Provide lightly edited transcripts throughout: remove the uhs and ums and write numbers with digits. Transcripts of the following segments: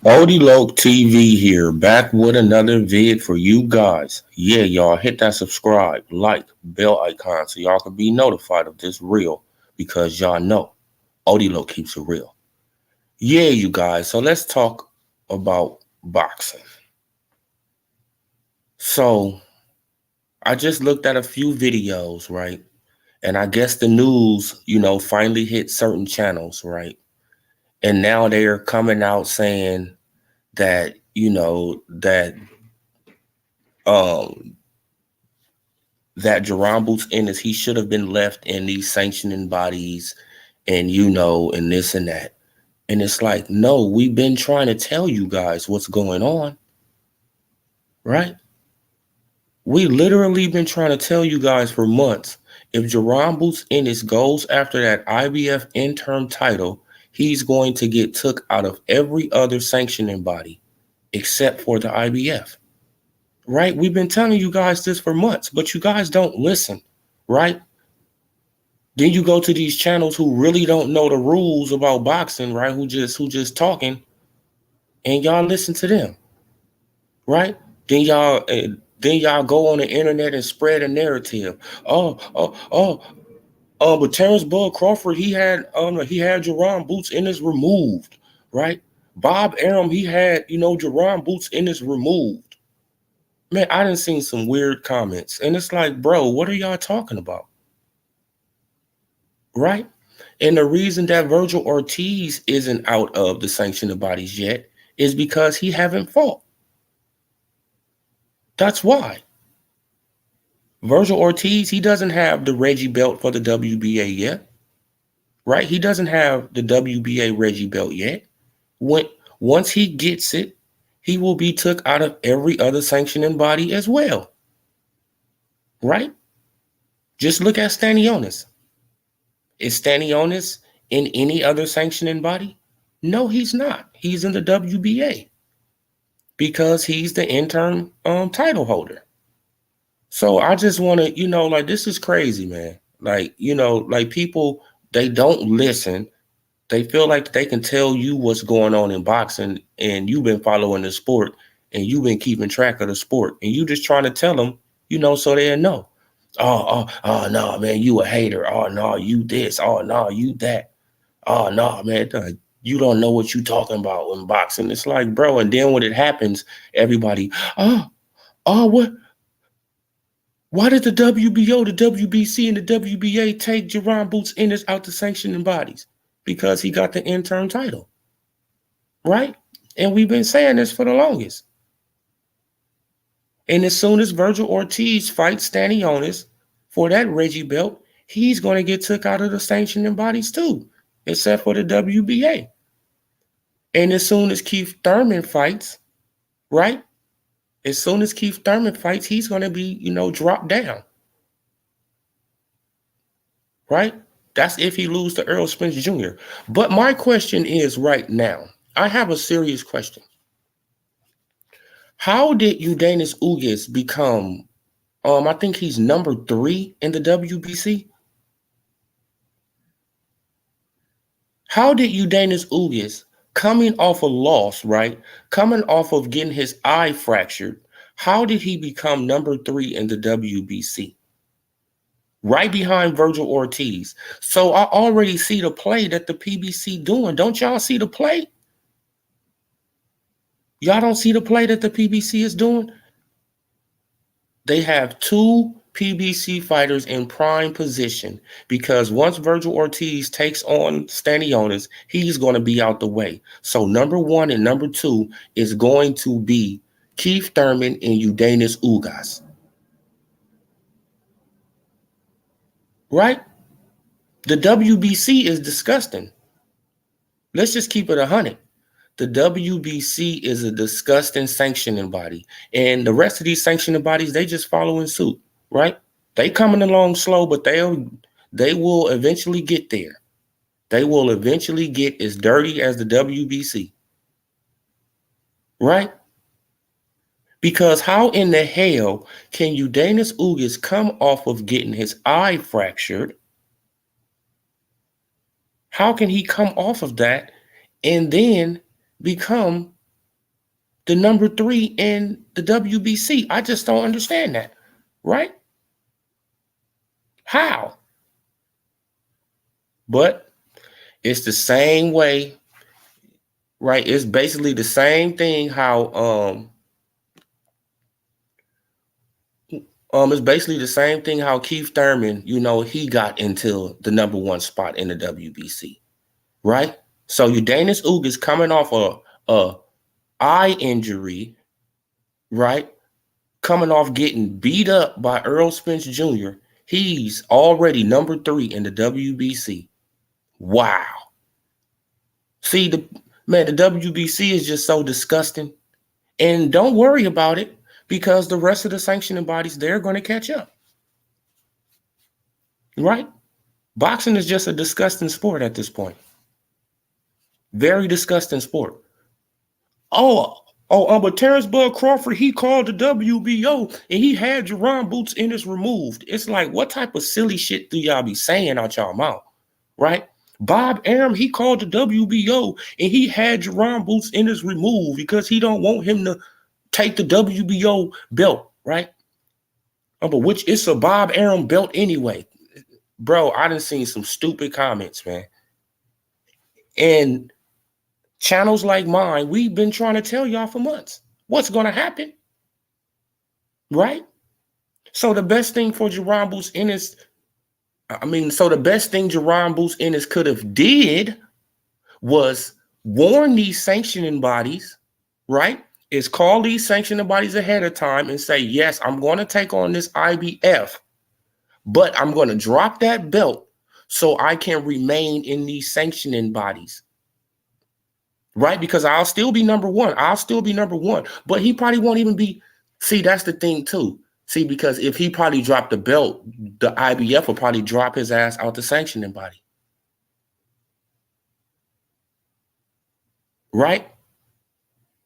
Odie TV here, back with another vid for you guys. Yeah, y'all hit that subscribe, like, bell icon so y'all can be notified of this reel because y'all know Odie keeps it real. Yeah, you guys, so let's talk about boxing. So I just looked at a few videos, right? And I guess the news, finally hit certain channels, right? And now they are coming out saying that, um that Jerome Boots Ennis, he should have been left in these sanctioning bodies and and this and that. And it's like, no, we've been trying to tell you guys what's going on, right? We literally been trying to tell you guys for months. If Jerome Boots Ennis goes after that IBF interim title, he's going to get took out of every other sanctioning body except for the IBF. Right? We've been telling you guys this for months, but you guys don't listen, right? Then you go to these channels who really don't know the rules about boxing, right? Who just talking, and y'all listen to them, right? Then y'all go on the internet and spread a narrative. But Terrence Bud Crawford, he had Jerome Boots Ennis removed, right? Bob Arum, he had Jerome Boots Ennis removed. Man, I done seen some weird comments, and it's like, bro, what are y'all talking about? Right? And the reason that Virgil Ortiz isn't out of the sanctioned bodies yet is because he haven't fought. That's why. Virgil Ortiz, he doesn't have the Reggie belt for the WBA yet. Right? He doesn't have the WBA Reggie belt yet. Once he gets it, he will be took out of every other sanctioning body as well. Right? Just look at Stanionis. Is Stanionis in any other sanctioning body? No, he's not. He's in the WBA because he's the interim title holder. So I just want to, this is crazy, man. People, they don't listen. They feel like they can tell you what's going on in boxing, and you've been following the sport and you've been keeping track of the sport, and you just trying to tell them, so they'll know. Oh, no, man, you a hater. Oh, no, you this. Oh, no, you that. Oh, no, man, you don't know what you talking about in boxing. It's like, bro, and then when it happens, everybody, what? Why did the WBO, the WBC, and the WBA take Jerome Boots Ennis out the sanctioning bodies? Because he got the interim title, right? And we've been saying this for the longest. And as soon as Virgil Ortiz fights Stanionis for that Reggie belt, he's going to get took out of the sanctioning bodies too, except for the WBA. And as soon as Keith Thurman fights, right? As soon as Keith Thurman fights, he's going to be, dropped down. Right? That's if he loses to Earl Spence Jr. But my question is right now, I have a serious question. How did Eudenis Ugas become, I think he's number 3 in the WBC? How did Eudenis Ugas, coming off a loss, right? Coming off of getting his eye fractured, How did he become number 3 in the WBC? Right behind Virgil Ortiz. So I already see the play that the PBC doing. Don't y'all see the play? Y'all don't see the play that the PBC is doing? They have 2 PBC fighters in prime position because once Virgil Ortiz takes on Stanionis, he's going to be out the way. So number 1 and number 2 is going to be Keith Thurman and Eudanis Ugas. Right? The WBC is disgusting. Let's just keep it 100. The WBC is a disgusting sanctioning body. And the rest of these sanctioning bodies, they just following suit, right? They coming along slow, but they will eventually get there. They will eventually get as dirty as the WBC. Right? Because how in the hell can Eudanis Ugas come off of getting his eye fractured? How can he come off of that and then become the number 3 in the WBC? I just don't understand that, right? How? But it's the same way, right? It's basically the same thing how it's basically the same thing how Keith Thurman, he got into the number 1 spot in the WBC, right? So Eudanis Ugas coming off a eye injury, right? Coming off getting beat up by Earl Spence Jr., he's already number 3 in the WBC. Wow. See, the WBC is just so disgusting. And don't worry about it because the rest of the sanctioning bodies, they're going to catch up. Right? Boxing is just a disgusting sport at this point. Very disgusting sport. But Terrence Bud Crawford, he called the WBO and he had Jerron Boots Ennis removed. It's like, what type of silly shit do y'all be saying out y'all mouth, right? Bob Arum, he called the WBO and he had Jerron Boots Ennis removed because he don't want him to take the WBO belt, right? But which it's a Bob Arum belt anyway. Bro, I done seen some stupid comments, man. And channels like mine, we've been trying to tell y'all for months what's going to happen, right? So the best thing for Jerron Boots Ennis, the best thing Jerron Boots Ennis could have did was warn these sanctioning bodies, right? Is call these sanctioning bodies ahead of time and say, yes, I'm going to take on this IBF, but I'm going to drop that belt so I can remain in these sanctioning bodies. Right? Because I'll still be number 1. But he probably won't even be. See, that's the thing too. See, because if he probably dropped the belt, the IBF will probably drop his ass out the sanctioning body. Right?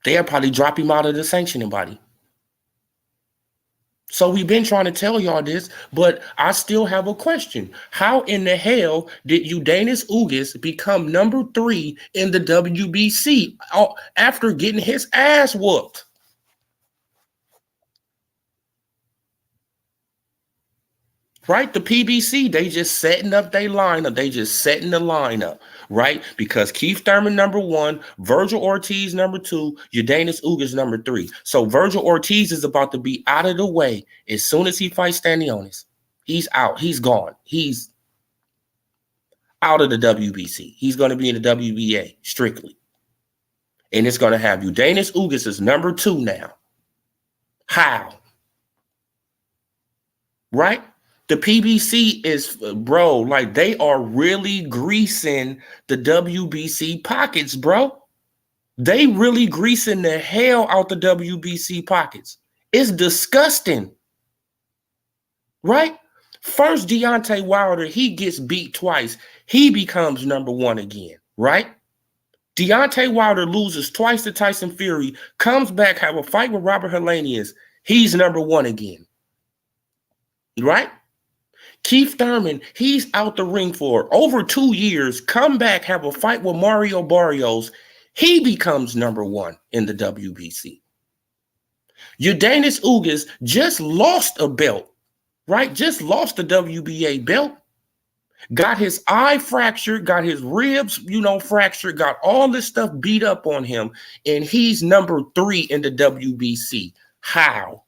They'll probably drop him out of the sanctioning body. So we've been trying to tell y'all this, but I still have a question. How in the hell did Eudanis Ugas become number 3 in the WBC after getting his ass whooped? Right? The PBC, they just setting up their lineup. They just setting the lineup, right? Because Keith Thurman, number 1, Virgil Ortiz, number 2, Eudanis Ugas, number 3. So Virgil Ortiz is about to be out of the way as soon as he fights Stanionis. He's out. He's gone. He's out of the WBC. He's going to be in the WBA strictly. And it's going to have Eudanis Ugas as number 2 now. How? Right? The PBC is, bro, like they are really greasing the WBC pockets, bro. They really greasing the hell out the WBC pockets. It's disgusting. Right? First, Deontay Wilder, he gets beat twice. He becomes number 1 again, right? Deontay Wilder loses twice to Tyson Fury, comes back, have a fight with Robert Helenius. He's number 1 again. Right? Keith Thurman, he's out the ring for over 2 years, come back, have a fight with Mario Barrios. He becomes number 1 in the WBC. Udanis Ugas just lost a belt, right? Just lost the WBA belt. Got his eye fractured, got his ribs, fractured, got all this stuff beat up on him, and he's number 3 in the WBC. How?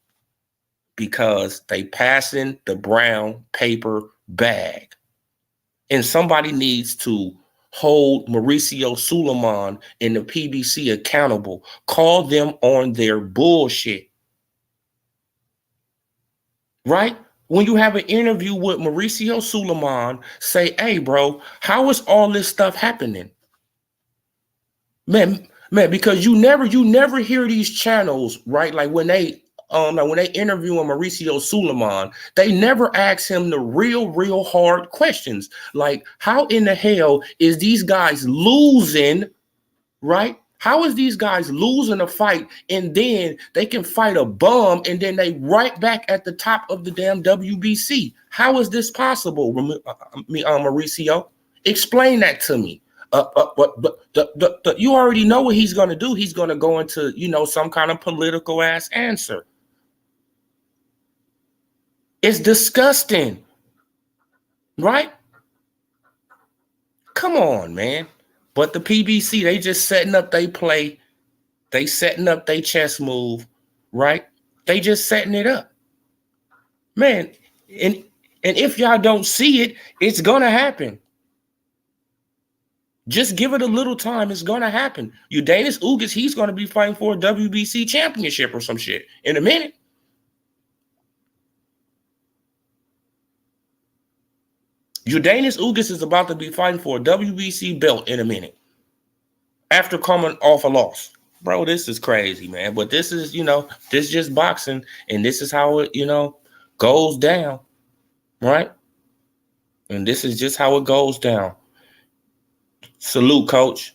Because they passing the brown paper bag. And somebody needs to hold Mauricio Suleiman and the PBC accountable. Call them on their bullshit. Right? When you have an interview with Mauricio Suleiman, say, hey, bro, how is all this stuff happening? Man, because you never hear these channels, right? Like when they interview Mauricio Suleiman, they never ask him the real hard questions. Like, how in the hell is these guys losing, right? How is these guys losing a fight and then they can fight a bum and then they right back at the top of the damn WBC? How is this possible, Mauricio? Explain that to me. But you already know what he's going to do. He's going to go into, some kind of political ass answer. It's disgusting, right? Come on, man. But the PBC, they just setting up they play. They setting up they chess move, right? They just setting it up. Man, and if y'all don't see it, it's going to happen. Just give it a little time. It's going to happen. Udanis Ugas, he's going to be fighting for a WBC championship or some shit in a minute. Udanis Ugas is about to be fighting for a WBC belt in a minute after coming off a loss. Bro, this is crazy, man. But this is, this is just boxing, and this is how it, goes down, right? And this is just how it goes down. Salute, coach.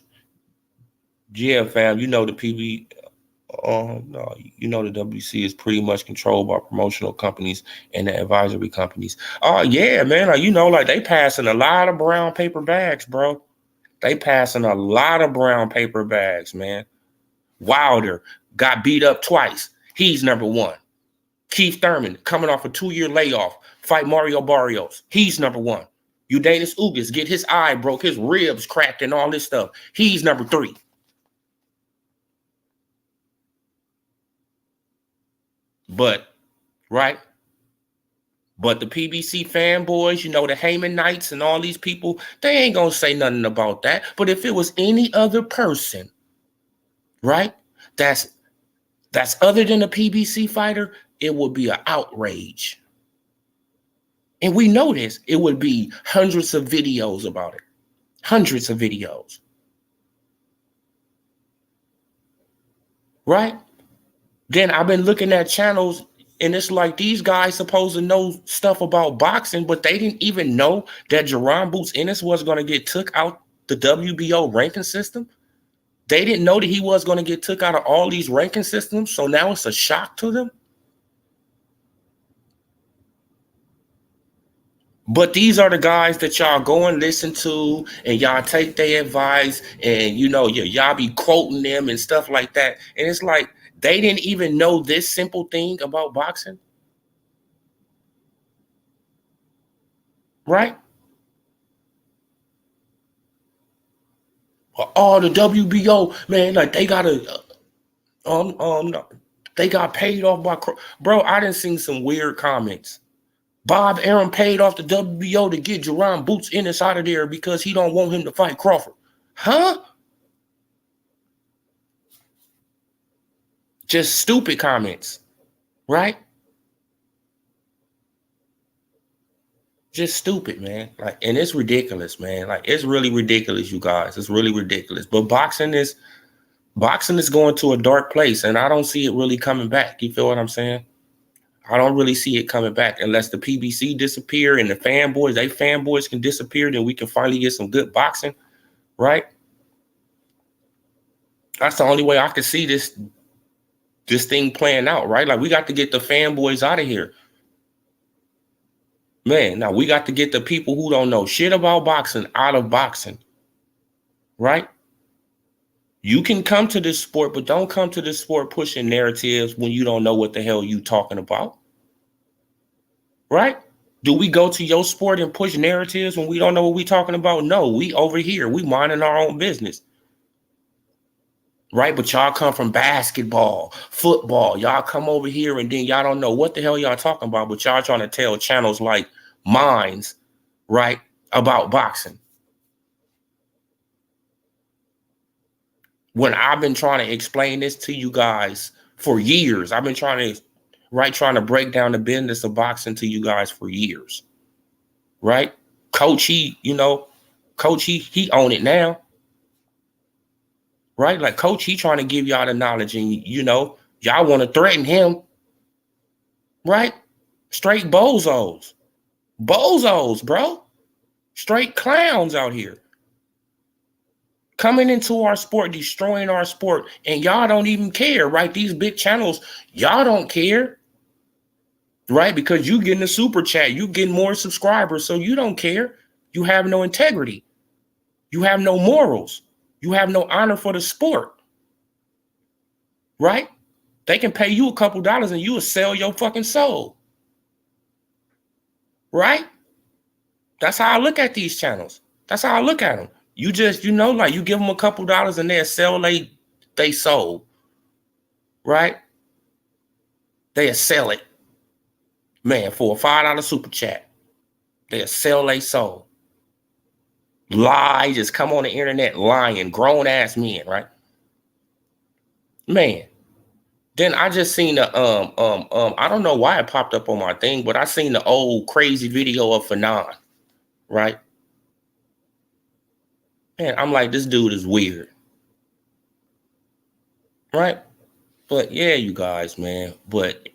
Yeah, fam, the PB, the WC is pretty much controlled by promotional companies and the advisory companies. Oh, yeah, man. Like they passing a lot of brown paper bags, bro. They passing a lot of brown paper bags, man. Wilder got beat up twice. He's number 1. Keith Thurman coming off a 2-year layoff. Fight Mario Barrios. He's number 1. Udanis Ugas get his eye broke, his ribs cracked and all this stuff. He's number 3. But, right? But the PBC fanboys, the Heyman Knights and all these people, they ain't going to say nothing about that. But if it was any other person, right, that's other than a PBC fighter, it would be an outrage. And we know this. It would be hundreds of videos about it. Hundreds of videos. Right? Then I've been looking at channels, and it's like these guys supposed to know stuff about boxing, but they didn't even know that Jerron Boots Ennis was going to get took out the WBO ranking system. They didn't know that he was going to get took out of all these ranking systems, so now it's a shock to them. But these are the guys that y'all go and listen to, and y'all take their advice, and y'all be quoting them and stuff like that. And it's like they didn't even know this simple thing about boxing, right? Oh, the WBO, man, like they gotta, they got paid off by, bro. I done seen some weird comments. Bob Arum paid off the WBO to get Jerron Boots Ennis out of there because he don't want him to fight Crawford. Huh? Just stupid comments, right? Just stupid, man. Like, and it's ridiculous, man. Like, it's really ridiculous, you guys. It's really ridiculous. But boxing is going to a dark place, and I don't see it really coming back. You feel what I'm saying? I don't really see it coming back unless the PBC disappear and the fanboys can disappear. Then we can finally get some good boxing, right? That's the only way I can see this thing playing out, right? Like, we got to get the fanboys out of here. Man, now we got to get the people who don't know shit about boxing out of boxing, right? You can come to this sport, but don't come to this sport pushing narratives when you don't know what the hell you talking about. Right? Do we go to your sport and push narratives when we don't know what we talking about? No, we over here. We minding our own business. Right? But y'all come from basketball, football. Y'all come over here and then y'all don't know what the hell y'all talking about, but y'all trying to tell channels like Minds, right, about boxing. When I've been trying to explain this to you guys for years. I've been trying to break down the business of boxing to you guys for years. Right? Coach, he own it now. Right? Like Coach, he trying to give y'all the knowledge and y'all want to threaten him. Right? Straight bozos. Bozos, bro. Straight clowns out here. Coming into our sport, destroying our sport, and y'all don't even care, right? These big channels, y'all don't care. Right? Because you getting a super chat, you getting more subscribers, so you don't care. You have no integrity. You have no morals. You have no honor for the sport. Right? They can pay you a couple dollars and you will sell your fucking soul. Right? That's how I look at these channels. That's how I look at them. You just, like you give them a couple dollars and they'll sell they soul. Right? They'll sell it. Man, for a $5 super chat. They'll sell their soul. Lie, just come on the internet lying, grown ass men, right? Man. Then I just seen the I don't know why it popped up on my thing, but I seen the old crazy video of Fanon, right? Man, I'm like, this dude is weird. Right? But yeah, you guys, man. But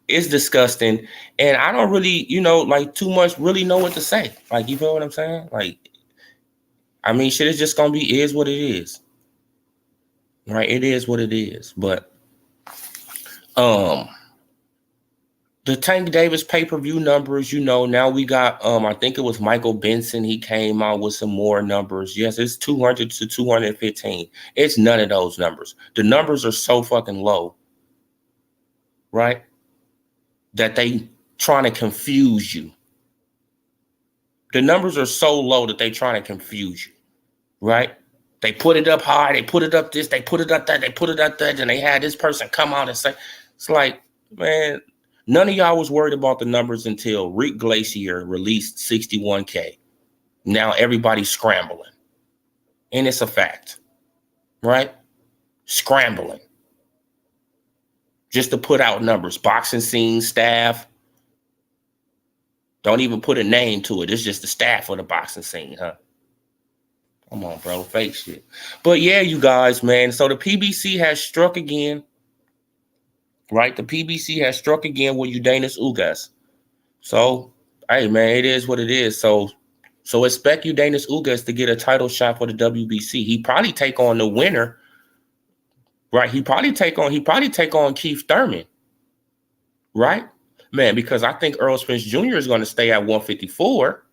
it's disgusting. And I don't really, like too much really know what to say. Like, you feel what I'm saying? Like, I mean, shit is just gonna be is what it is. Right? It is what it is. But the Tank Davis pay-per-view numbers, now we got, I think it was Michael Benson. He came out with some more numbers. Yes, it's 200 to 215. It's none of those numbers. The numbers are so fucking low, right? That they trying to confuse you. The numbers are so low that they trying to confuse you, right? They put it up high, they put it up this, they put it up that, they put it up that, and they had this person come out and say, it's like, man, none of y'all was worried about the numbers until Rick Glacier released 61K. Now everybody's scrambling. And it's a fact, right? Scrambling. Just to put out numbers. Boxing scene staff. Don't even put a name to it. It's just the staff of the boxing scene, huh? Come on, bro. Fake shit. But yeah, you guys, man. So the PBC has struck again. Right? The PBC has struck again with Udanis Ugas. So, hey, man, it is what it is. So expect Udanis Ugas to get a title shot for the WBC. He probably take on the winner. Right? He probably take on Keith Thurman. Right? Man, because I think Earl Spence Jr. is going to stay at 154.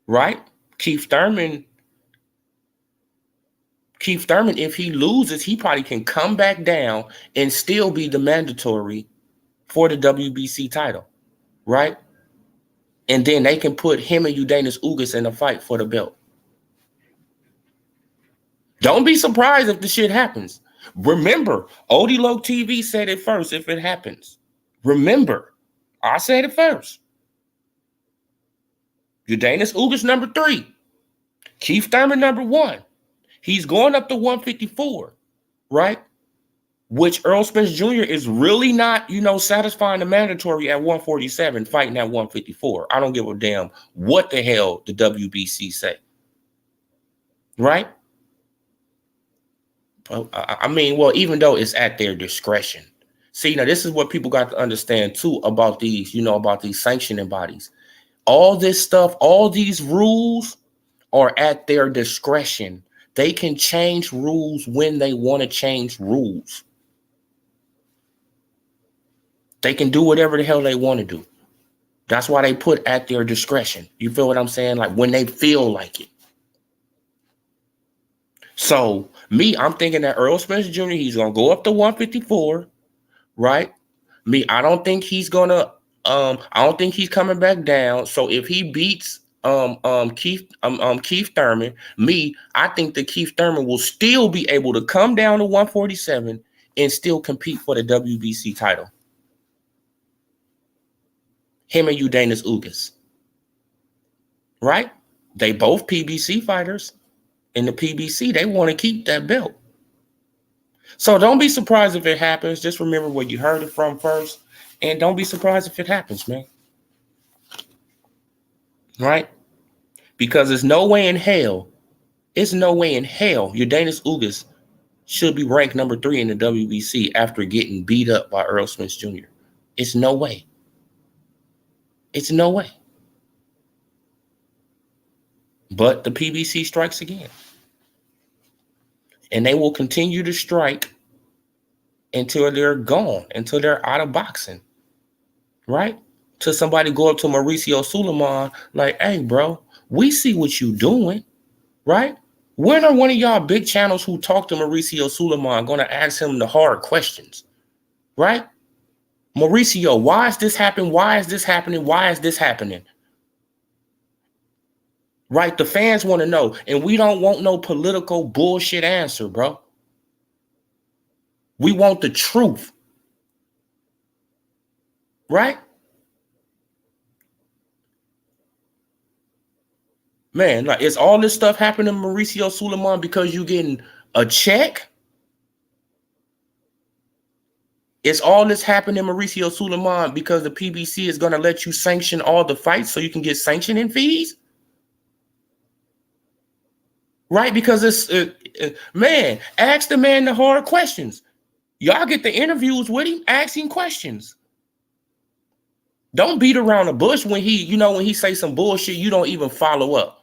Right? Keith Thurman, if he loses, he probably can come back down and still be the mandatory for the WBC title, right? And then they can put him and Udanis Ugas in a fight for the belt. Don't be surprised if the shit happens. Remember, Odie Loc TV said it first if it happens. Remember, I said it first. Udanis Ugas number 3. Keith Thurman number 1. He's going up to 154, right? Which Earl Spence Jr. is really not, satisfying the mandatory at 147, fighting at 154. I don't give a damn what the hell the WBC say. Right? I mean, well, even though it's at their discretion. See, now this is what people got to understand too about these, about these sanctioning bodies. All this stuff, all these rules are at their discretion. They can change rules when they want to change rules. They can do whatever the hell they want to do. That's why they put at their discretion. You feel what I'm saying? Like when they feel like it. So I'm thinking that Earl Spence Jr., he's gonna go up to 154, right? I don't think he's gonna I don't think he's coming back down. So if he beats Keith Thurman, I think that Keith Thurman will still be able to come down to 147 and still compete for the WBC title. Him and Udanis Ugas. Right? They both PBC fighters. In the PBC, they want to keep that belt. So don't be surprised if it happens. Just remember where you heard it from first. And don't be surprised if it happens, man. Right? Because there's no way in hell Udanis Ugas should be ranked number 3 in the WBC after getting beat up by Earl Spence Jr. It's no way. It's no way. But the PBC strikes again. And they will continue to strike until they're gone, until they're out of boxing. Right? Till somebody go up to Mauricio Suleiman like, hey, bro, we see what you doing. Right? When are one of y'all big channels who talk to Mauricio Suleiman going to ask him the hard questions? Right? Mauricio, why is this happening? Why is this happening? Why is this happening? Right? The fans want to know. And we don't want no political bullshit answer, bro. We want the truth. Right? Man, like, is all this stuff happening to Mauricio Suleiman because you getting a check? Is all this happening, Mauricio Suleiman, because the PBC is going to let you sanction all the fights so you can get sanctioning fees? Right? Because man, ask the man the hard questions. Y'all get the interviews with him, ask him questions. Don't beat around the bush when he say some bullshit, you don't even follow up.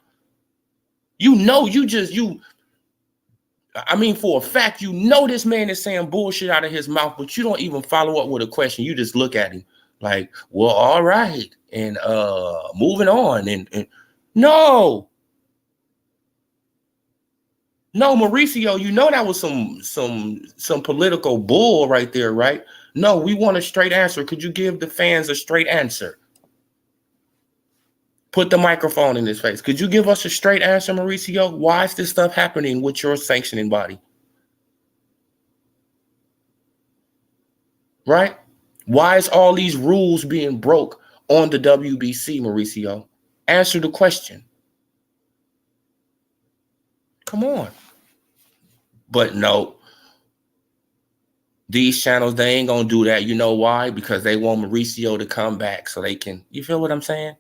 For a fact, this man is saying bullshit out of his mouth, but you don't even follow up with a question. You just look at him like, well, all right. And moving on. And no, Mauricio, that was some political bull right there, right? No, we want a straight answer. Could you give the fans a straight answer? Put the microphone in his face. Could you give us a straight answer, Mauricio? Why is this stuff happening with your sanctioning body? Right? Why is all these rules being broke on the WBC, Mauricio? Answer the question. Come on. But no, these channels, they ain't going to do that. You know why? Because they want Mauricio to come back so they can, you feel what I'm saying?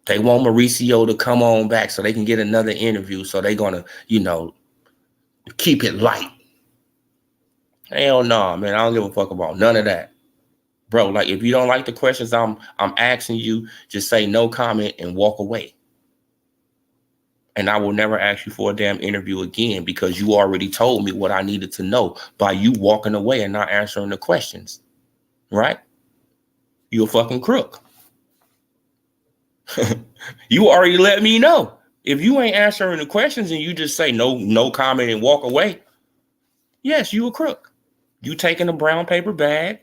They want Mauricio to come on back so they can get another interview. So they're going to, keep it light. Hell no, man. I don't give a fuck about none of that. Bro, like, if you don't like the questions I'm asking you, just say no comment and walk away. And I will never ask you for a damn interview again because you already told me what I needed to know by you walking away and not answering the questions. Right? You're a fucking crook. You already let me know. If you ain't answering the questions and you just say no comment and walk away, yes, you a crook. You taking a brown paper bag,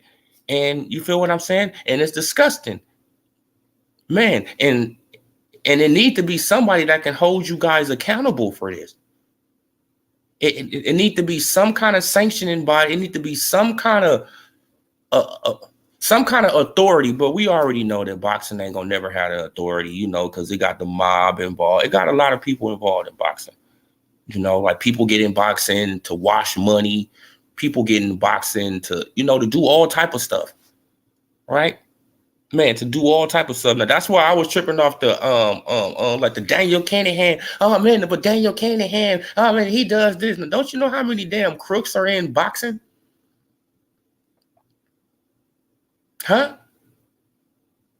and you feel what I'm saying? And it's disgusting. Man, and it needs to be somebody that can hold you guys accountable for this. It needs to be some kind of sanctioning body. It needs to be some kind of authority. But we already know that boxing ain't gonna never have the authority, because it got the mob involved. It got a lot of people involved in boxing. Like, people get in boxing to wash money. People get in boxing to, to do all type of stuff. Right? Man, to do all type of stuff. Now, that's why I was tripping off the like the Daniel Canahan. Oh man, but Daniel Canahan, oh man, he does this. Now, don't you know how many damn crooks are in boxing? Huh?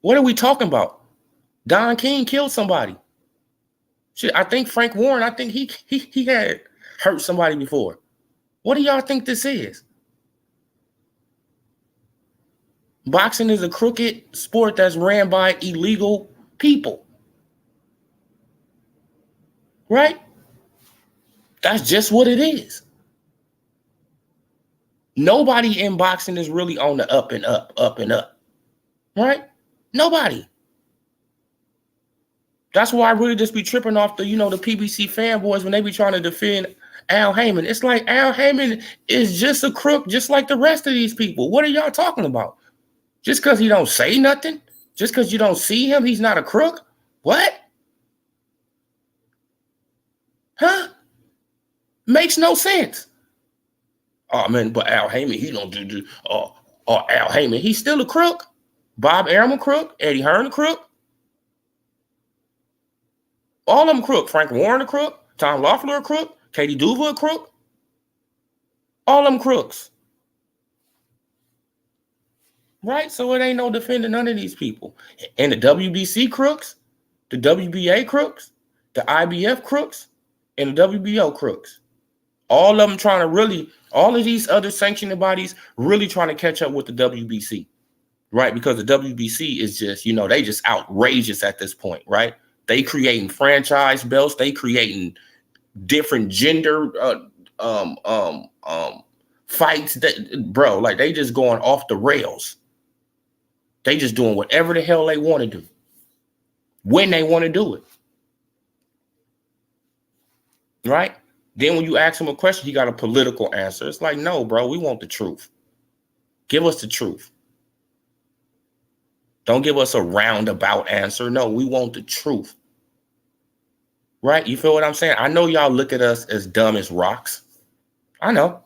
What are we talking about? Don King killed somebody. Shit, I think Frank Warren, I think he had hurt somebody before. What do y'all think this is? Boxing is a crooked sport that's ran by illegal people. Right? That's just what it is. Nobody in boxing is really on the up and up, up and up. Right? Nobody. That's why I really just be tripping off the, the PBC fanboys when they be trying to defend Al Heyman. It's like Al Heyman is just a crook, just like the rest of these people. What are y'all talking about? Just because he don't say nothing? Just because you don't see him, he's not a crook? What? Huh? Makes no sense. Oh man, but Al Heyman, he don't do. Al Heyman, he's still a crook. Bob Arum a crook. Eddie Hearn a crook. All of them crook. Frank Warren a crook. Tom Loeffler a crook. Katie Duva a crook. All of them crooks. Right? So it ain't no defending none of these people. And the WBC crooks, the WBA crooks, the IBF crooks, and the WBO crooks. All of them trying to really, all of these other sanctioning bodies really trying to catch up with the WBC. Right? Because the WBC is just, they just outrageous at this point, right? They creating franchise belts. They creating different gender fights that, bro, like they just going off the rails. They just doing whatever the hell they want to do when they want to do it. Right? Then when you ask him a question, he got a political answer. It's like, no, bro, we want the truth. Give us the truth. Don't give us a roundabout answer. No, we want the truth. Right? You feel what I'm saying? I know y'all look at us as dumb as rocks. I know.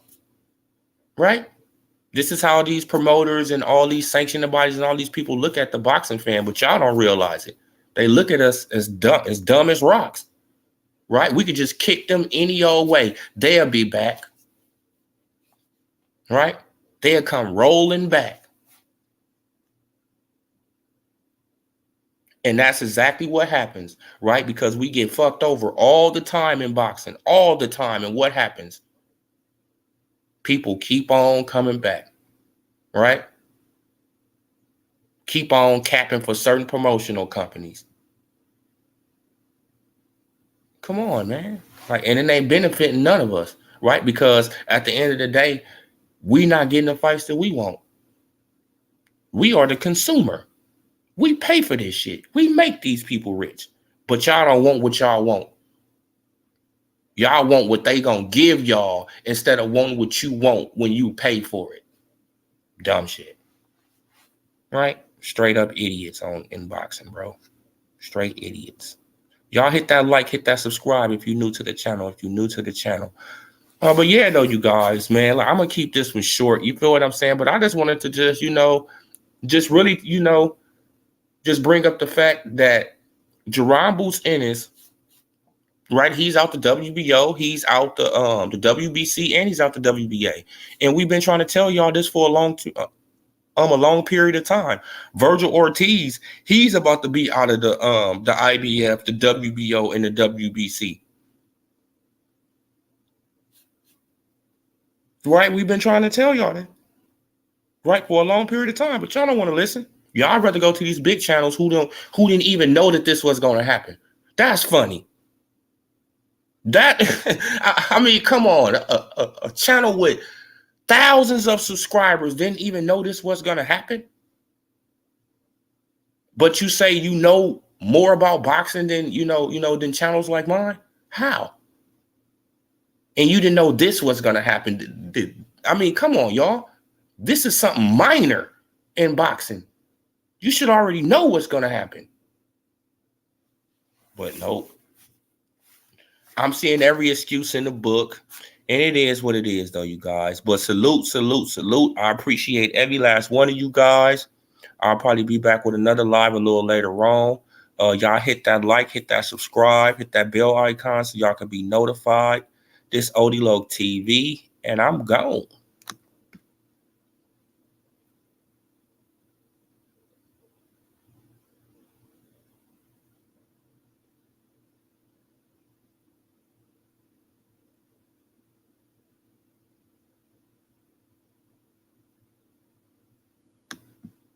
Right? This is how these promoters and all these sanctioning bodies and all these people look at the boxing fan, but y'all don't realize it. They look at us as dumb as rocks. Right? We could just kick them any old way. They'll be back. Right? They'll come rolling back. And that's exactly what happens, right? Because we get fucked over all the time in boxing, all the time. And what happens? People keep on coming back, right? Keep on capping for certain promotional companies. Come on, man. Like, and it ain't benefiting none of us, right? Because at the end of the day, we not getting the fights that we want. We are the consumer. We pay for this shit. We make these people rich. But y'all don't want what y'all want. Y'all want what they gonna give y'all instead of wanting what you want when you pay for it. Dumb shit. Right? Straight up idiots in boxing, bro. Straight idiots. Y'all hit that like, hit that subscribe if you're new to the channel. But yeah, though, you guys, man, like, I'm gonna keep this one short. You feel what I'm saying? But I just wanted to just, just really, just bring up the fact that Jerron Boots Ennis, right? He's out the WBO, he's out the WBC, and he's out the WBA. And we've been trying to tell y'all this for a long period of time. Virgil Ortiz, he's about to be out of the IBF, the WBO, and the WBC. Right? We've been trying to tell y'all that. Right? For a long period of time, but y'all don't want to listen. Y'all rather go to these big channels who didn't even know that this was going to happen. That's funny. That I mean, come on, a channel with thousands of subscribers didn't even know this was going to happen. But you say you know more about boxing than than channels like mine. How? And you didn't know this was going to happen. I mean, come on, y'all. This is something minor in boxing. You should already know what's going to happen. But nope. I'm seeing every excuse in the book. And it is what it is, though, you guys. But salute. I appreciate every last one of you guys. I'll probably be back with another live a little later on. Y'all hit that like, hit that subscribe, hit that bell icon so y'all can be notified. This Odilog TV, and I'm gone.